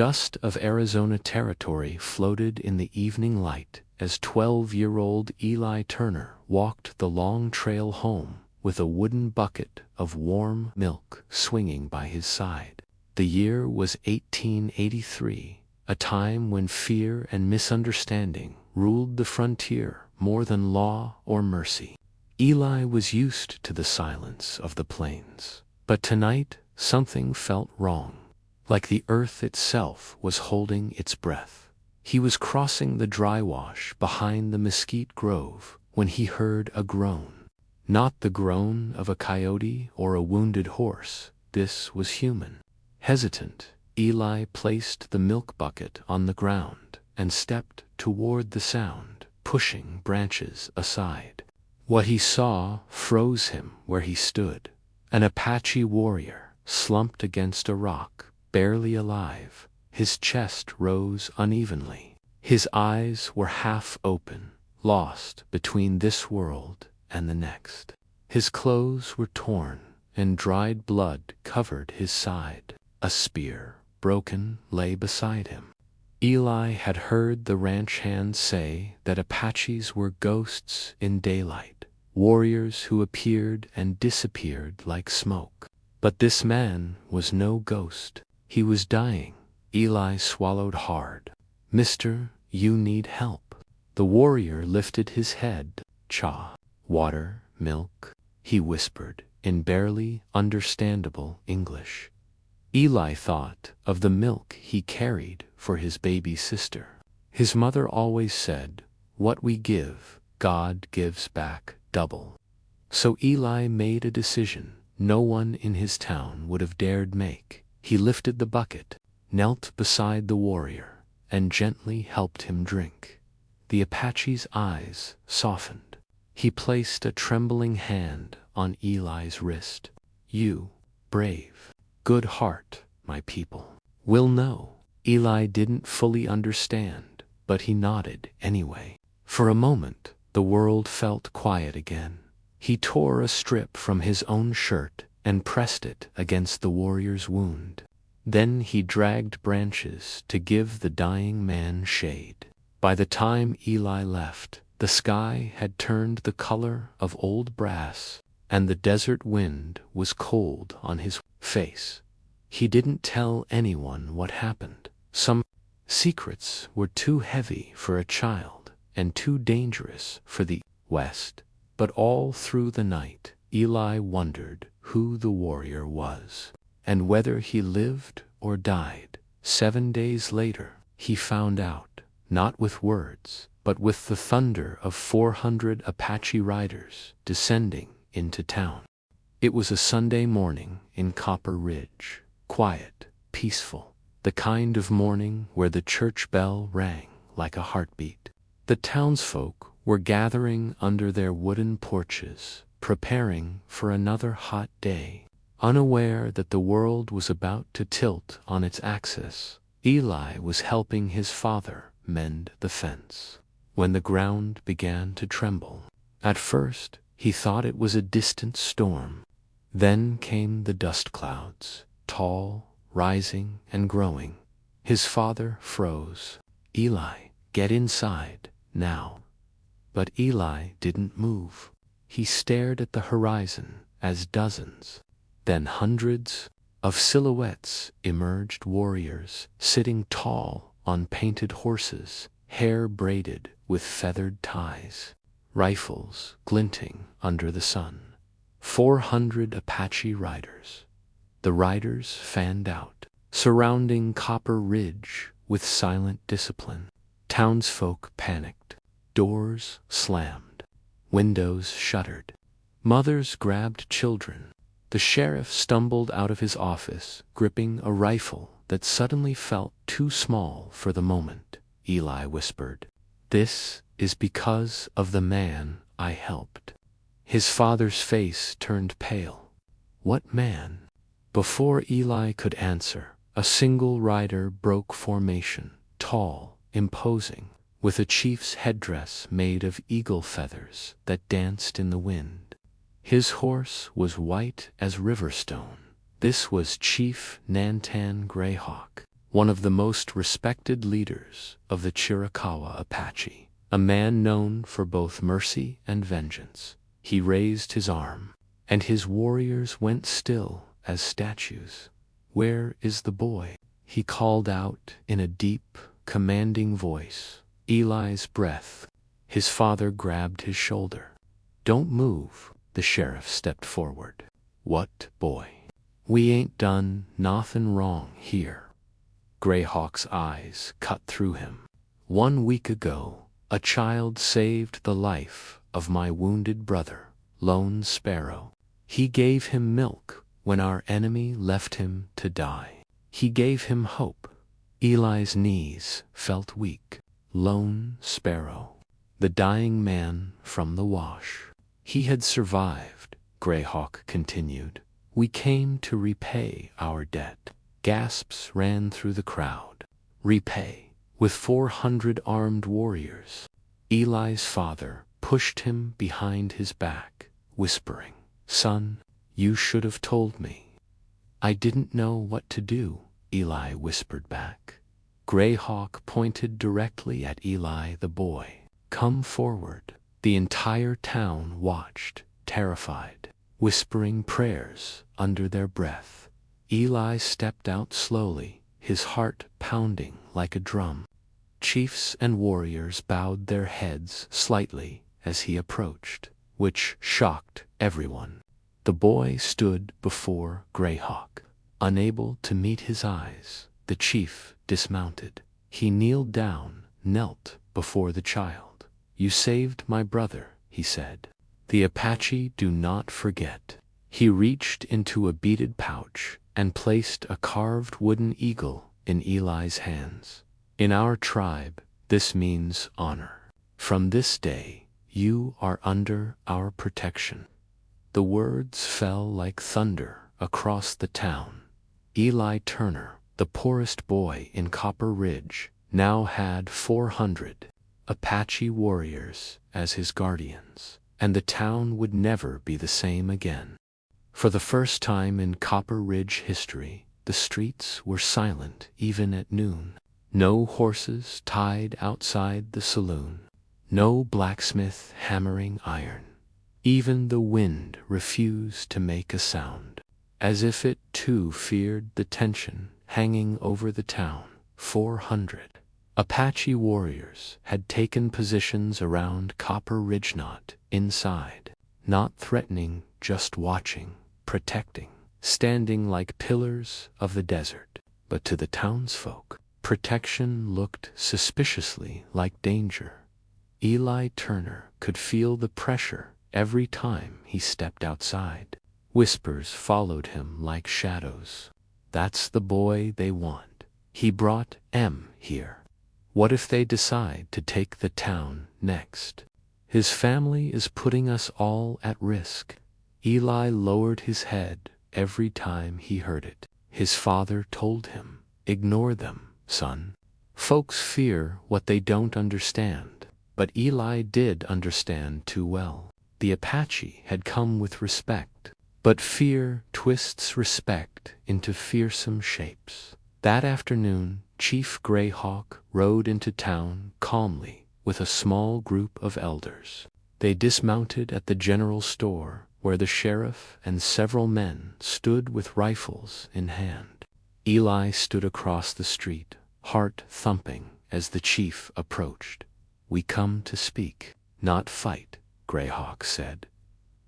Dust of Arizona Territory floated in the evening light as 12-year-old Eli Turner walked the long trail home with a wooden bucket of warm milk swinging by his side. The year was 1883, a time when fear and misunderstanding ruled the frontier more than law or mercy. Eli was used to the silence of the plains, but tonight something felt wrong, like the earth itself was holding its breath. He was crossing the dry wash behind the mesquite grove when he heard a groan. Not the groan of a coyote or a wounded horse, this was human. Hesitant, Eli placed the milk bucket on the ground and stepped toward the sound, pushing branches aside. What he saw froze him where he stood. An Apache warrior, slumped against a rock, barely alive. His chest rose unevenly. His eyes were half open, lost between this world and the next. His clothes were torn, and dried blood covered his side. A spear, broken, lay beside him. Eli had heard the ranch hands say that Apaches were ghosts in daylight, warriors who appeared and disappeared like smoke. But this man was no ghost. He was dying. Eli swallowed hard. "Mister, you need help." The warrior lifted his head. "Cha, water, milk," he whispered in barely understandable English. Eli thought of the milk he carried for his baby sister. His mother always said, "What we give, God gives back double." So Eli made a decision no one in his town would have dared make. He lifted the bucket, knelt beside the warrior, and gently helped him drink. The Apache's eyes softened. He placed a trembling hand on Eli's wrist. "You, brave, good heart, my people, will know." Eli didn't fully understand, but he nodded anyway. For a moment, the world felt quiet again. He tore a strip from his own shirt and pressed it against the warrior's wound. Then he dragged branches to give the dying man shade. By the time Eli left, the sky had turned the color of old brass, and the desert wind was cold on his face. He didn't tell anyone what happened. Some secrets were too heavy for a child and too dangerous for the West. But all through the night, Eli wondered who the warrior was, and whether he lived or died. 7 days later, he found out, not with words, but with the thunder of 400 Apache riders descending into town. It was a Sunday morning in Copper Ridge, quiet, peaceful, the kind of morning where the church bell rang like a heartbeat. The townsfolk were gathering under their wooden porches, preparing for another hot day. Unaware that the world was about to tilt on its axis, Eli was helping his father mend the fence when the ground began to tremble. At first, he thought it was a distant storm. Then came the dust clouds, tall, rising and growing. His father froze. "Eli, get inside, now." But Eli didn't move. He stared at the horizon as dozens, then hundreds, of silhouettes emerged, warriors sitting tall on painted horses, hair braided with feathered ties, rifles glinting under the sun. 400 Apache riders. The riders fanned out, surrounding Copper Ridge with silent discipline. Townsfolk panicked. Doors slammed. Windows shuttered. Mothers grabbed children. The sheriff stumbled out of his office, gripping a rifle that suddenly felt too small for the moment. Eli whispered, "This is because of the man I helped." His father's face turned pale. "What man?" Before Eli could answer, a single rider broke formation, tall, imposing, with a chief's headdress made of eagle feathers that danced in the wind. His horse was white as river stone. This was Chief Nantan Greyhawk. one of the most respected leaders of the Chiricahua Apache, a man known for both mercy and vengeance. He raised his arm, and his warriors went still as statues. "Where is the boy?" he called out in a deep, commanding voice. Eli's breath. His father grabbed his shoulder. "Don't move." The sheriff stepped forward. "What boy? We ain't done nothin' wrong here." Greyhawk's eyes cut through him. "1 week ago, a child saved the life of my wounded brother, Lone Sparrow. He gave him milk when our enemy left him to die. He gave him hope." Eli's knees felt weak. Lone Sparrow, the dying man from the wash. "He had survived," Greyhawk continued. "We came to repay our debt." Gasps ran through the crowd. "Repay? With 400 armed warriors?" Eli's father pushed him behind his back, whispering, "Son, you should have told me." "I didn't know what to do," Eli whispered back. Greyhawk pointed directly at Eli the boy. "Come forward." The entire town watched, terrified, whispering prayers under their breath. Eli stepped out slowly, his heart pounding like a drum. Chiefs and warriors bowed their heads slightly as he approached, which shocked everyone. The boy stood before Greyhawk, unable to meet his eyes. The chief dismounted. He knelt before the child. "You saved my brother," he said. "The Apache do not forget." He reached into a beaded pouch and placed a carved wooden eagle in Eli's hands. "In our tribe, this means honor. From this day, you are under our protection." The words fell like thunder across the town. Eli Turner, the poorest boy in Copper Ridge, now had 400 Apache warriors as his guardians, and the town would never be the same again. For the first time in Copper Ridge history, the streets were silent even at noon. No horses tied outside the saloon. No blacksmith hammering iron. Even the wind refused to make a sound, as if it too feared the tension hanging over the town. 400 Apache warriors had taken positions around Copper Ridge, not inside, not threatening, just watching, protecting, standing like pillars of the desert. But to the townsfolk, protection looked suspiciously like danger. Eli Turner could feel the pressure every time he stepped outside. Whispers followed him like shadows. "That's the boy they want. He brought M here. What if they decide to take the town next? His family is putting us all at risk." Eli lowered his head every time he heard it. His father told him, "Ignore them, son. Folks fear what they don't understand." But Eli did understand too well. The Apache had come with respect, but fear twists respect into fearsome shapes. That afternoon, Chief Greyhawk rode into town calmly with a small group of elders. They dismounted at the general store, where the sheriff and several men stood with rifles in hand. Eli stood across the street, heart thumping as the chief approached. "We come to speak, not fight," Greyhawk said.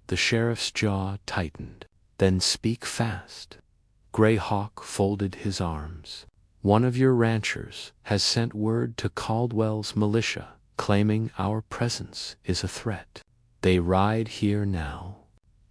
The sheriff's jaw tightened. "Then speak fast." Greyhawk folded his arms. "One of your ranchers has sent word to Caldwell's militia, claiming our presence is a threat. They ride here now.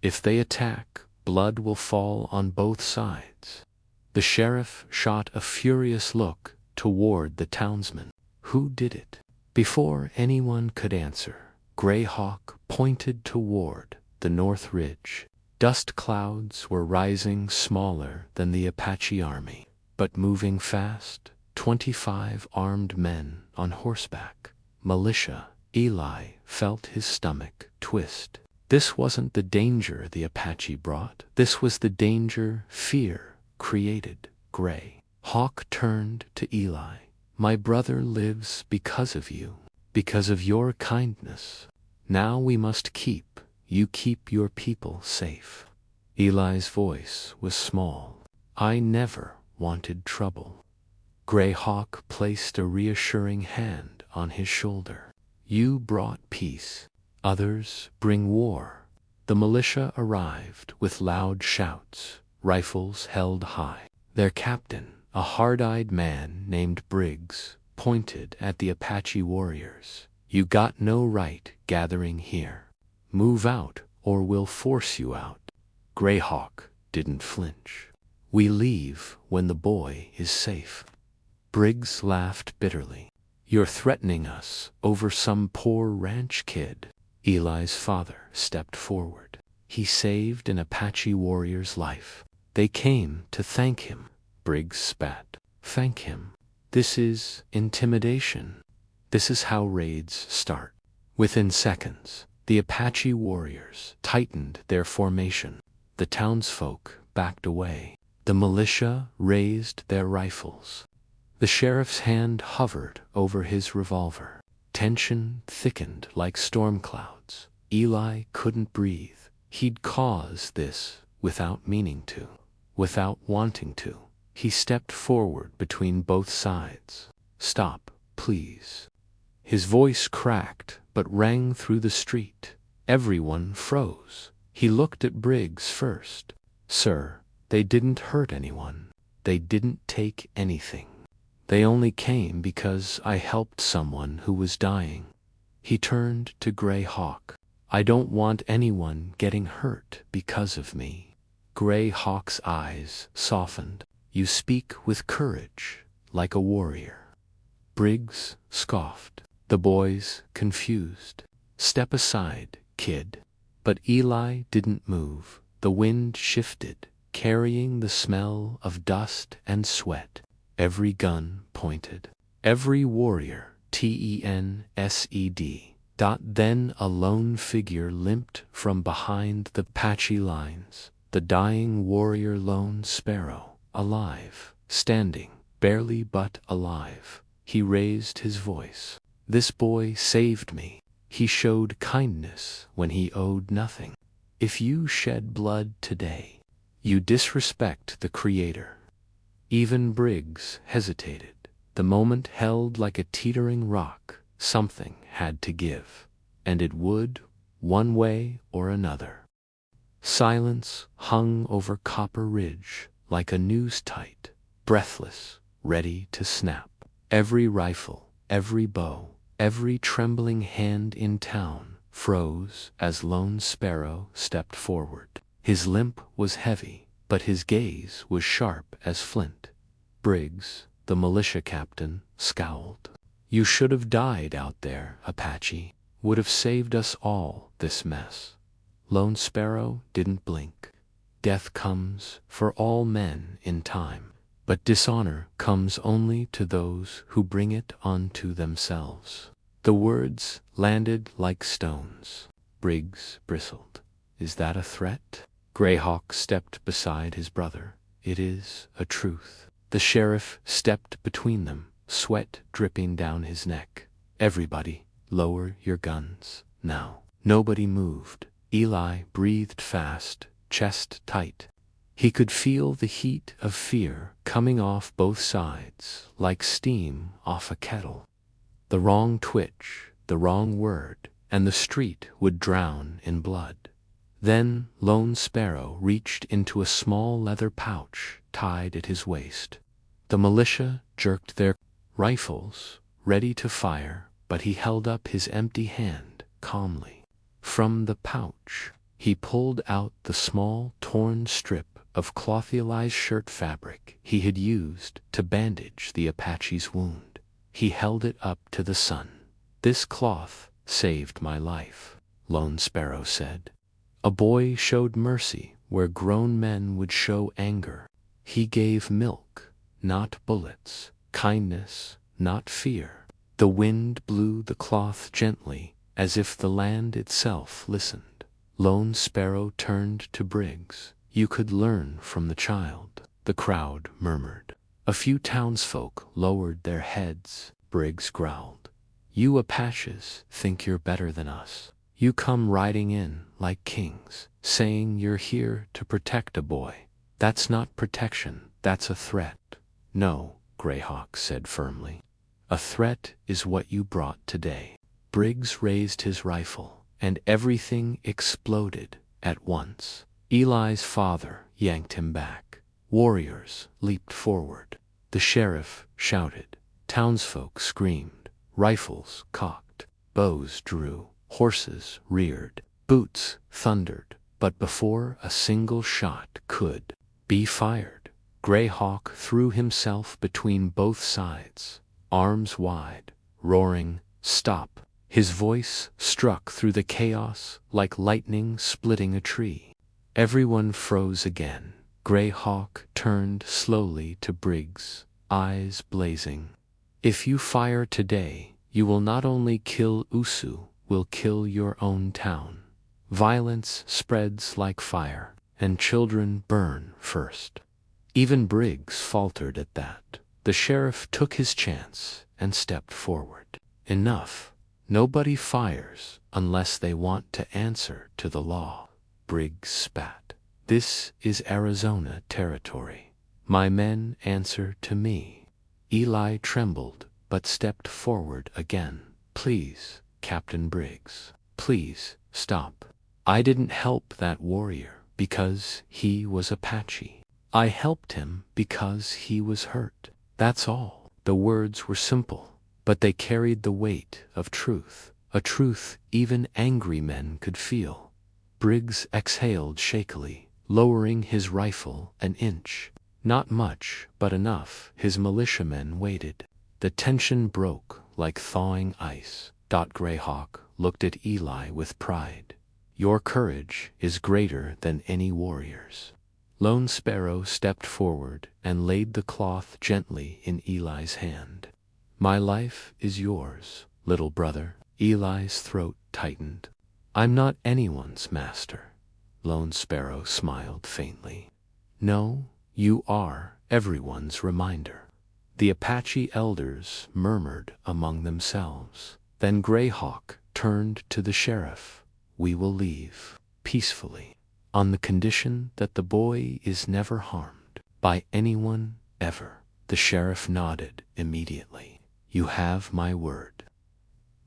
If they attack, blood will fall on both sides." The sheriff shot a furious look toward the townsmen. "Who did it?" Before anyone could answer, Greyhawk pointed toward the North Ridge. Dust clouds were rising, smaller than the Apache army, but moving fast. 25 armed men on horseback. Militia. Eli felt his stomach twist. This wasn't the danger the Apache brought. This was the danger fear created. Gray. Hawk turned to Eli. My brother lives because of you, because of your kindness. Now we must keep your people safe. Eli's voice was small. I never wanted trouble. Gray Hawk placed a reassuring hand on his shoulder. You brought peace. Others bring war. The militia arrived with loud shouts, rifles held high. Their captain, a hard-eyed man named Briggs, pointed at the Apache warriors. You got no right gathering here. Move out or we'll force you out. Gray Hawk didn't flinch. We leave when the boy is safe. Briggs laughed bitterly. You're threatening us over some poor ranch kid. Eli's father stepped forward. He saved an Apache warrior's life. They came to thank him. Briggs spat. Thank him. This is intimidation. This is how raids start. Within seconds, the Apache warriors tightened their formation. The townsfolk backed away. The militia raised their rifles. The sheriff's hand hovered over his revolver. Tension thickened like storm clouds. Eli couldn't breathe. He'd caused this without meaning to, without wanting to. He stepped forward between both sides. Stop, please. His voice cracked but rang through the street. Everyone froze. He looked at Briggs first. Sir, they didn't hurt anyone. They didn't take anything. They only came because I helped someone who was dying. He turned to Gray Hawk. I don't want anyone getting hurt because of me. Gray Hawk's eyes softened. You speak with courage, like a warrior. Briggs scoffed. The boys confused. Step aside, kid. But Eli didn't move. The wind shifted, carrying the smell of dust and sweat. Every gun pointed. Every warrior, T-E-N-S-E-D. Then a lone figure limped from behind the Apache lines. The dying warrior Lone Sparrow, alive, standing, barely but alive. He raised his voice. This boy saved me. He showed kindness when he owed nothing. If you shed blood today, you disrespect the Creator. Even Briggs hesitated. The moment held like a teetering rock. Something had to give, and it would, one way or another. Silence hung over Copper Ridge like a noose tight, breathless, ready to snap. Every rifle, every bow, every trembling hand in town froze as Lone Sparrow stepped forward. His limp was heavy, but his gaze was sharp as flint. Briggs, the militia captain, scowled. You should have died out there, Apache. Would have saved us all this mess. Lone Sparrow didn't blink. Death comes for all men in time, but dishonor comes only to those who bring it onto themselves. The words landed like stones. Briggs bristled. Is that a threat? Gray Hawk stepped beside his brother. It is a truth. The sheriff stepped between them, sweat dripping down his neck. Everybody, lower your guns, now. Nobody moved. Eli breathed fast, chest tight. He could feel the heat of fear coming off both sides, like steam off a kettle. The wrong twitch, the wrong word, and the street would drown in blood. Then Lone Sparrow reached into a small leather pouch tied at his waist. The militia jerked their rifles, ready to fire, but he held up his empty hand calmly. From the pouch, he pulled out the small, torn strip of cloth-Eli's shirt fabric he had used to bandage the Apache's wound. He held it up to the sun. This cloth saved my life, Lone Sparrow said. A boy showed mercy where grown men would show anger. He gave milk, not bullets, kindness, not fear. The wind blew the cloth gently, as if the land itself listened. Lone Sparrow turned to Briggs. You could learn from the child, the crowd murmured. A few townsfolk lowered their heads. Briggs growled. You Apaches think you're better than us. You come riding in like kings, saying you're here to protect a boy. That's not protection, that's a threat. No, Greyhawk said firmly. A threat is what you brought today. Briggs raised his rifle, and everything exploded at once. Eli's father yanked him back. Warriors leaped forward. The sheriff shouted. Townsfolk screamed. Rifles cocked. Bows drew. Horses reared. Boots thundered. But before a single shot could be fired, Greyhawk threw himself between both sides, arms wide, roaring, "Stop!" His voice struck through the chaos like lightning splitting a tree. Everyone froze again. Greyhawk turned slowly to Briggs, eyes blazing. If you fire today, you will not only kill Usu, will kill your own town. Violence spreads like fire, and children burn first. Even Briggs faltered at that. The sheriff took his chance and stepped forward. Enough. Nobody fires unless they want to answer to the law. Briggs spat. This is Arizona territory. My men answer to me. Eli trembled, but stepped forward again. Please, Captain Briggs, please, stop. I didn't help that warrior because he was Apache. I helped him because he was hurt. That's all. The words were simple, but they carried the weight of truth, a truth even angry men could feel. Briggs exhaled shakily, lowering his rifle an inch. Not much, but enough. His militiamen waited. The tension broke like thawing ice. Greyhawk looked at Eli with pride. Your courage is greater than any warrior's. Lone Sparrow stepped forward and laid the cloth gently in Eli's hand. My life is yours, little brother. Eli's throat tightened. I'm not anyone's master. Lone Sparrow smiled faintly. No, you are everyone's reminder. The Apache elders murmured among themselves. Then Greyhawk turned to the sheriff. We will leave peacefully, on the condition that the boy is never harmed by anyone ever. The sheriff nodded immediately. You have my word.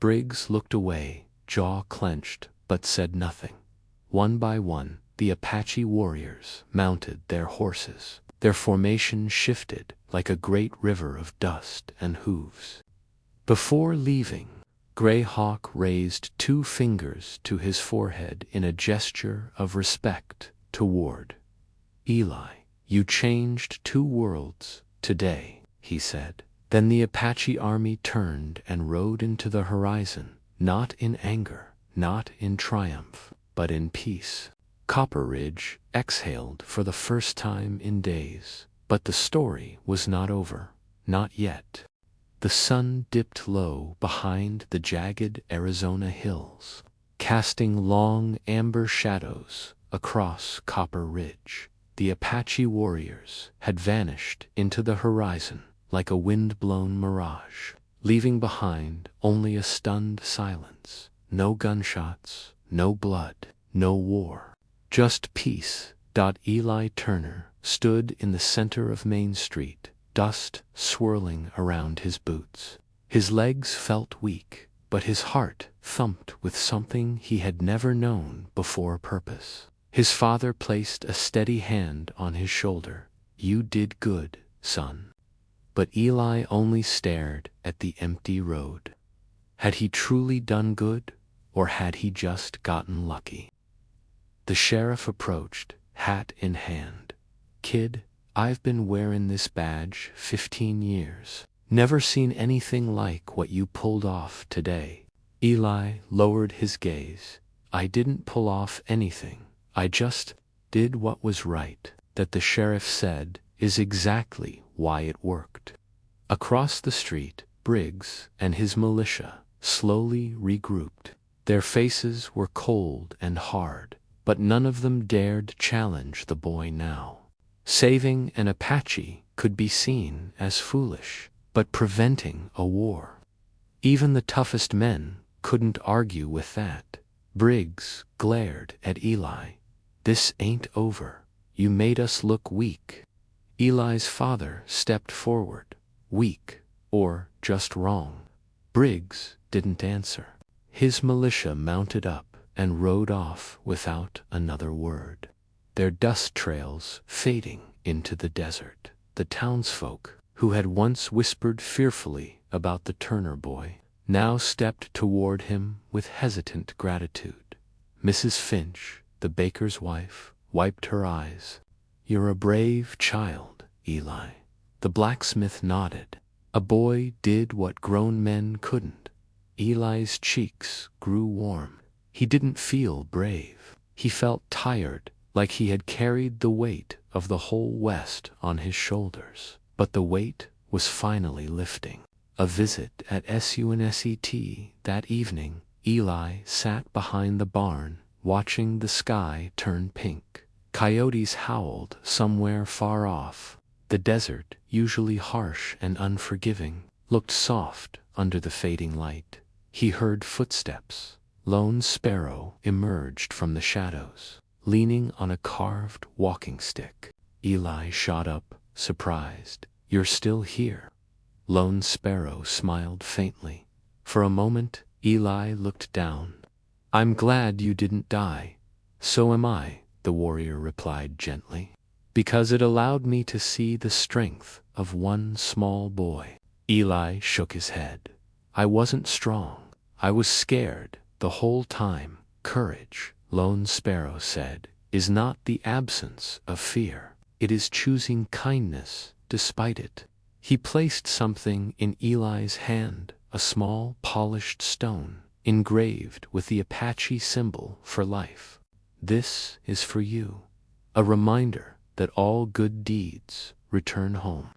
Briggs looked away, jaw clenched, but said nothing. One by one, the Apache warriors mounted their horses. Their formation shifted like a great river of dust and hooves. Before leaving, Greyhawk raised 2 fingers to his forehead in a gesture of respect toward Eli. You changed 2 worlds today, he said. Then the Apache army turned and rode into the horizon, not in anger, not in triumph, but in peace. Copper Ridge exhaled for the first time in days, but the story was not over, not yet. The sun dipped low behind the jagged Arizona hills, casting long amber shadows across Copper Ridge. The Apache warriors had vanished into the horizon like a wind-blown mirage, leaving behind only a stunned silence. No gunshots, no blood, no war. Just peace. Eli Turner stood in the center of Main Street, dust swirling around his boots. His legs felt weak, but his heart thumped with something he had never known before: purpose. His father placed a steady hand on his shoulder. You did good, son. But Eli only stared at the empty road. Had he truly done good, or had he just gotten lucky? The sheriff approached, hat in hand. Kid, I've been wearing this badge 15 years. Never seen anything like what you pulled off today. Eli lowered his gaze. I didn't pull off anything. I just did what was right. That, the sheriff said, is exactly why it worked. Across the street, Briggs and his militia slowly regrouped. Their faces were cold and hard, but none of them dared challenge the boy now. Saving an Apache could be seen as foolish, but preventing a war, even the toughest men couldn't argue with that. Briggs glared at Eli. "This ain't over. You made us look weak." Eli's father stepped forward. "Weak, or just wrong?" Briggs didn't answer. His militia mounted up and rode off without another word, their dust trails fading into the desert. The townsfolk, who had once whispered fearfully about the Turner boy, now stepped toward him with hesitant gratitude. Mrs. Finch, the baker's wife, wiped her eyes. "You're a brave child, Eli." The blacksmith nodded. "A boy did what grown men couldn't." Eli's cheeks grew warm. He didn't feel brave. He felt tired, like he had carried the weight of the whole West on his shoulders. But the weight was finally lifting. A visit at SUNSET that evening. Eli sat behind the barn, watching the sky turn pink. Coyotes howled somewhere far off. The desert, usually harsh and unforgiving, looked soft under the fading light. He heard footsteps. Lone Sparrow emerged from the shadows, leaning on a carved walking stick. Eli shot up, surprised. "You're still here." Lone Sparrow smiled faintly. For a moment, Eli looked down. "I'm glad you didn't die." "So am I," the warrior replied gently, "because it allowed me to see the strength of one small boy." Eli shook his head. "I wasn't strong. I was scared the whole time." "Courage," Lone Sparrow said, "is not the absence of fear. It is choosing kindness despite it." He placed something in Eli's hand, a small polished stone, engraved with the Apache symbol for life. "This is for you, a reminder that all good deeds return home."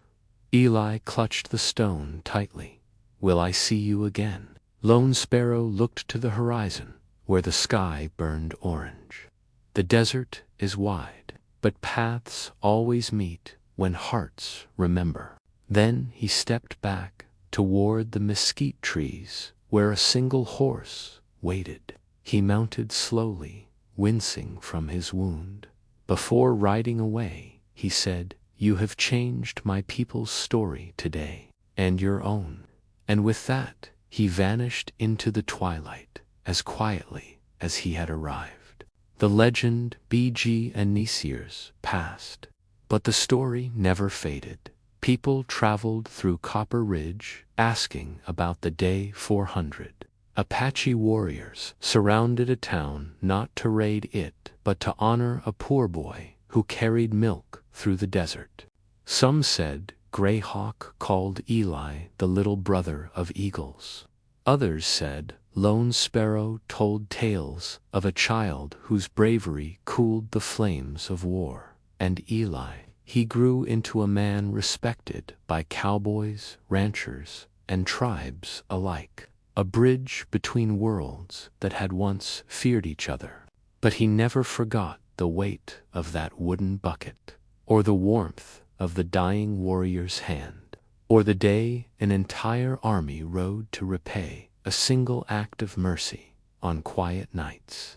Eli clutched the stone tightly. "Will I see you again?" Lone Sparrow looked to the horizon, where the sky burned orange. "The desert is wide, but paths always meet when hearts remember." Then he stepped back toward the mesquite trees, where a single horse waited. He mounted slowly, wincing from his wound. Before riding away, he said, "You have changed my people's story today, and your own." And with that, he vanished into the twilight as quietly as he had arrived. The legend BG and Nisirs passed, but the story never faded. People traveled through Copper Ridge, asking about the day 400. Apache warriors surrounded a town not to raid it, but to honor a poor boy who carried milk through the desert. Some said Greyhawk called Eli the little brother of eagles. Others said Lone Sparrow told tales of a child whose bravery cooled the flames of war. And Eli, he grew into a man respected by cowboys, ranchers, and tribes alike, a bridge between worlds that had once feared each other. But he never forgot the weight of that wooden bucket, or the warmth of the dying warrior's hand, or the day an entire army rode to repay a single act of mercy on quiet nights.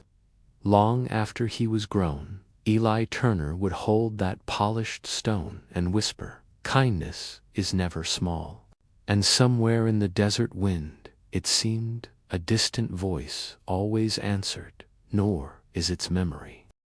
Long after he was grown, Eli Turner would hold that polished stone and whisper, "Kindness is never small." And somewhere in the desert wind, it seemed, a distant voice always answered, "Nor is its memory."